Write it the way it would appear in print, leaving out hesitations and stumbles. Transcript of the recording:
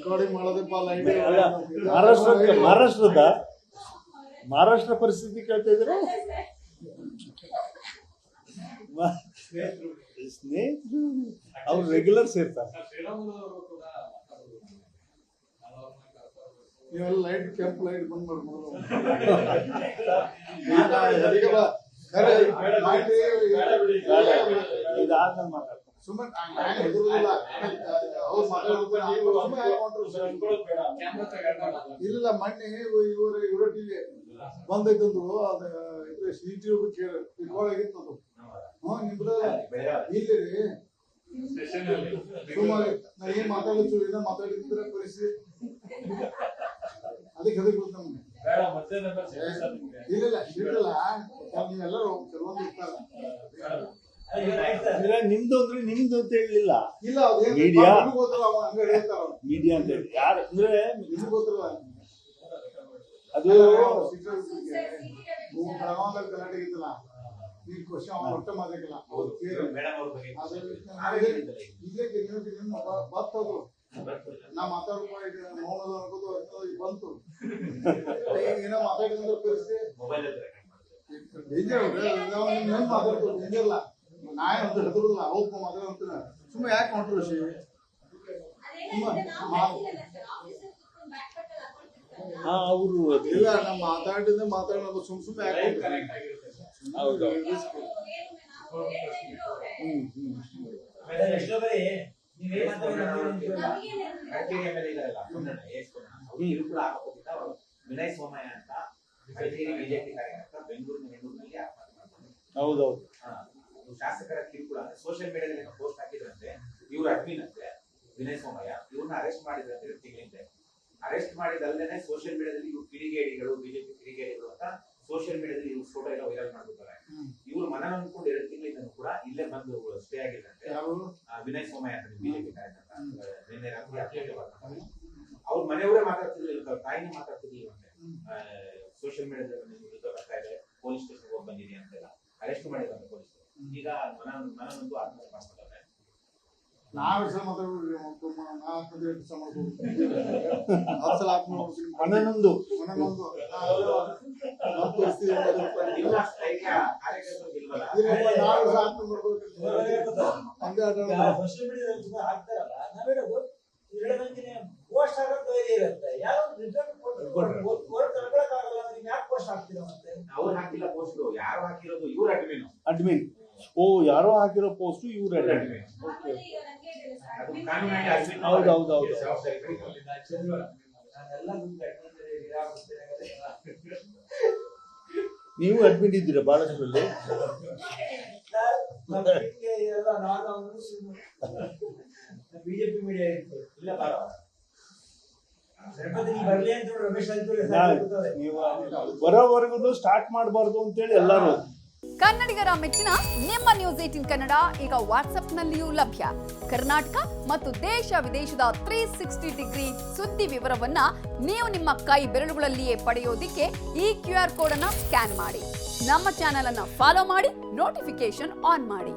Recording ಮಾಡೋದಪ್ಪ ಅಲ್ಲ ಮಹಾರಾಷ್ಟ್ರ ಪರಿಸ್ಥಿತಿ ಕೇಳ್ತಾ ಇದ್ರು. ಸ್ನೇಹಿತರು ಅವ್ರು ರೆಗ್ಯುಲರ್ ಸೇರ್ತಾರೆ. ನೀವೆಲ್ಲ ಲೈಟ್ ಕೆಂಪು ಲೈಟ್ ಬಂದ್ ಮಾಡ್ಬೋದು. ಇದಾದ್ಮೇಲೆ ಮಾತಾಡ್ತಾರೆ. ಸುಮ್ಮನೆ ಎದುರುದಿಲ್ಲ ಇಲ್ಲ. ಮೊನ್ನೆ ಇವರ ಟಿವಿ ಬಂದೈತಂದ್ರು ಅದು ಇಟ್ಕೊಳಗಿತ್ತು ಅದು. ನಿಮ್ದು ಇಲ್ಲಿ ಸುಮಾರು ನಾ ಏನ್ ಮಾತಾಡಿದ್ರು ಏನೋ ಮಾತಾಡಿದ್ರೆ ಪರಿಸ್ಥಿತಿ ಅದಕ್ಕೆ ಗೊತ್ತ ನಮ್ಗೆ. ಇಲ್ಲ ನೀವೆಲ್ಲರೂ ಕೆಲವೊಂದು ಇರ್ತಾರ. ನಿಮ್ದು ಅಂದ್ರೆ ನಿಮ್ದು ಅಂತ ಹೇಳಿಲ್ಲ. ಇಲ್ಲ ಮೀಡಿಯಾ ಮೀಡಿಯಾ ಅಂತ ಹೇಳಿ ಯಾರು ಅಂದ್ರೆ ಗೊತ್ತಿಲ್ಲ. ಅದು ಬೆಳಗಾವದಾಗ ಗಲಾಟೆ ಇತ್ತಲ್ಲ, ನೀನ್ ಕ್ವಶನ್ ಅವ್ರ ಒಟ್ಟ ಮಾತಾಡಿಲ್ಲ. ಬರ್ತದು ನಾ ಮಾತಾಡ್ಕೊ ಮೌನದ ಅನ್ಕೋದು ಬಂತು ಏನೋ ಮಾತಾಡಿದ್ರೆ ಪರಿಸ್ಥಿತಿ ಡೇಂಜರ್ ಮಾತಾಡ್ತು. ಡೇಂಜರ್ ಇಲ್ಲ. ನಾ ಅಂತ ಹೆದರುದಿಲ್ಲ. ಹೋಗ್ ಮಾತಾಡ್ತೀನಿ. ಸುಮ್ಮನೆ ಯಾಕೆ ಕಾಂಟ್ರವರ್ಸಿ? ಅವರು ಇಲ್ಲ ನಾ ಮಾತಾಡೋದು ಸುಮ್ಮನೆ ಯಾಕೆ ವಿನಯ್ ಸೋಮಯ್ಯ ಅಂತ ಬಿಜೆಪಿ ಕಾರ್ಯಕರ್ತ ಬೆಂಗಳೂರಿನಲ್ಲಿ ಹೌದೌದು ಶಾಸಕರ ಕಿರುಕುಳ ಸೋಷಿಯಲ್ ಮೀಡಿಯಾದಲ್ಲಿ ಪೋಸ್ಟ್ ಹಾಕಿದ್ರಂತೆ. ಇವ್ರ ಅಡ್ಮಿನ್ ಅಂತೆ ವಿನಯ್ ಸೋಮಯ್ಯ. ಇವ್ರನ್ನ ಅರೆಸ್ಟ್ ಮಾಡಿದ್ರಂತೆ 2 ತಿಂಗಳಿಂದ. ಅರೆಸ್ಟ್ ಮಾಡಿದಲ್ಲದೆ ಸೋಷಿಯಲ್ ಮೀಡಿಯಾದಲ್ಲಿ ಇವ್ರು ಕಿಡಿಗೇಡಿಗಳು, ಬಿಜೆಪಿ ಕಿಡಿಗೇಡಿಗಳು ಅಂತ ಸೋಷಿಯಲ್ ಮೀಡಿಯಾದಲ್ಲಿ ಇವ್ರ ಫೋಟೋ ಎಲ್ಲ ವೈರಲ್ ಮಾಡ್ಬಿಡ್ತಾರೆ. ಇವ್ರು ಮನ ಅನ್ಕೊಂಡು 2 ತಿಂಗಳಿಂದ ಕೂಡ ಇಲ್ಲೇ ಬಂದು ಸ್ಟೇ ಆಗಿದ್ರಂತೆ. ವಿನಯ್ ಸೋಮಯ್ಯ ಅಂತ ಬಿಜೆಪಿ ಕಾರ್ಯಕರ್ತ. ನಿನ್ನೆ ರಾತ್ರಿ ಅವ್ರ ಮನೆಯವರೇ ಮಾತಾಡ್ತಿರ್ಲಿಲ್ಲ, ತಾಯಿನೇ ಮಾತಾಡ್ತಿರ್ಲಿಲ್ಲಂತೆ. ಸೋಷಿಯಲ್ ಮೀಡಿಯಾದಲ್ಲಿ ಬರ್ತಾ ಇದೆ, ಪೊಲೀಸ್ ಸ್ಟೇಷನ್ ಹೋಗಿ ಬಂದಿದೆ ಅಂತೆಲ್ಲ ಅರೆಸ್ಟ್ ಮಾಡಿದಂತೆ ಪೊಲೀಸರು. ಈಗ ಮನನೊಂದು ಆತ್ಮಹತ್ಯೆ ಮಾಡ್ತಾರೆ. ನಾವ್ ಮಾತಾಡ್ಬಿಡ್ರಿ ಮನನೊಂದು ಪೋಸ್ಟ್ ಆಗೋದು ಇರುತ್ತೆ. ಯಾರೋ ಅವ್ರು ಹಾಕಿಲ್ಲ ಪೋಸ್ಟ್, ಯಾರು ಹಾಕಿರೋದು ಇವ್ರ ಅಡ್ಮಿನ್. ಓ ಯಾರೋ ಹಾಕಿರೋ ಪೋಸ್ಟ್ ಇವ್ರ ಅಡ್ಮಿನ್. ಹೌದೌದು ನೀವು ಅಡ್ಮಿಟ್ ಇದ್ದೀರಾ ಬಹಳಷ್ಟರಲ್ಲಿ. ಬಿಜೆಪಿ ಮೀಡಿಯಾ ಇತ್ತು ಇಲ್ಲ ಬರೋವರೆಗೂ ಸ್ಟಾರ್ಟ್ ಮಾಡಬಾರ್ದು ಅಂತೇಳಿ ಎಲ್ಲರೂ. ಕನ್ನಡಿಗರ ಮೆಚ್ಚಿನ ನಿಮ್ಮ ನ್ಯೂಸ್ 18 ಕನ್ನಡ ಈಗ ವಾಟ್ಸ್ಆಪ್ನಲ್ಲಿಯೂ ಲಭ್ಯ. ಕರ್ನಾಟಕ ಮತ್ತು ದೇಶ ವಿದೇಶದ 360 ಡಿಗ್ರಿ ಸುದ್ದಿ ವಿವರವನ್ನ ನೀವು ನಿಮ್ಮ ಕೈ ಬೆರಳುಗಳಲ್ಲಿಯೇ ಪಡೆಯೋದಿಕ್ಕೆ ಈ QR ಕೋಡ್ ಅನ್ನು ಸ್ಕ್ಯಾನ್ ಮಾಡಿ. ನಮ್ಮ ಚಾನೆಲ್ ಅನ್ನು ಫಾಲೋ ಮಾಡಿ, ನೋಟಿಫಿಕೇಶನ್ ಆನ್ ಮಾಡಿ.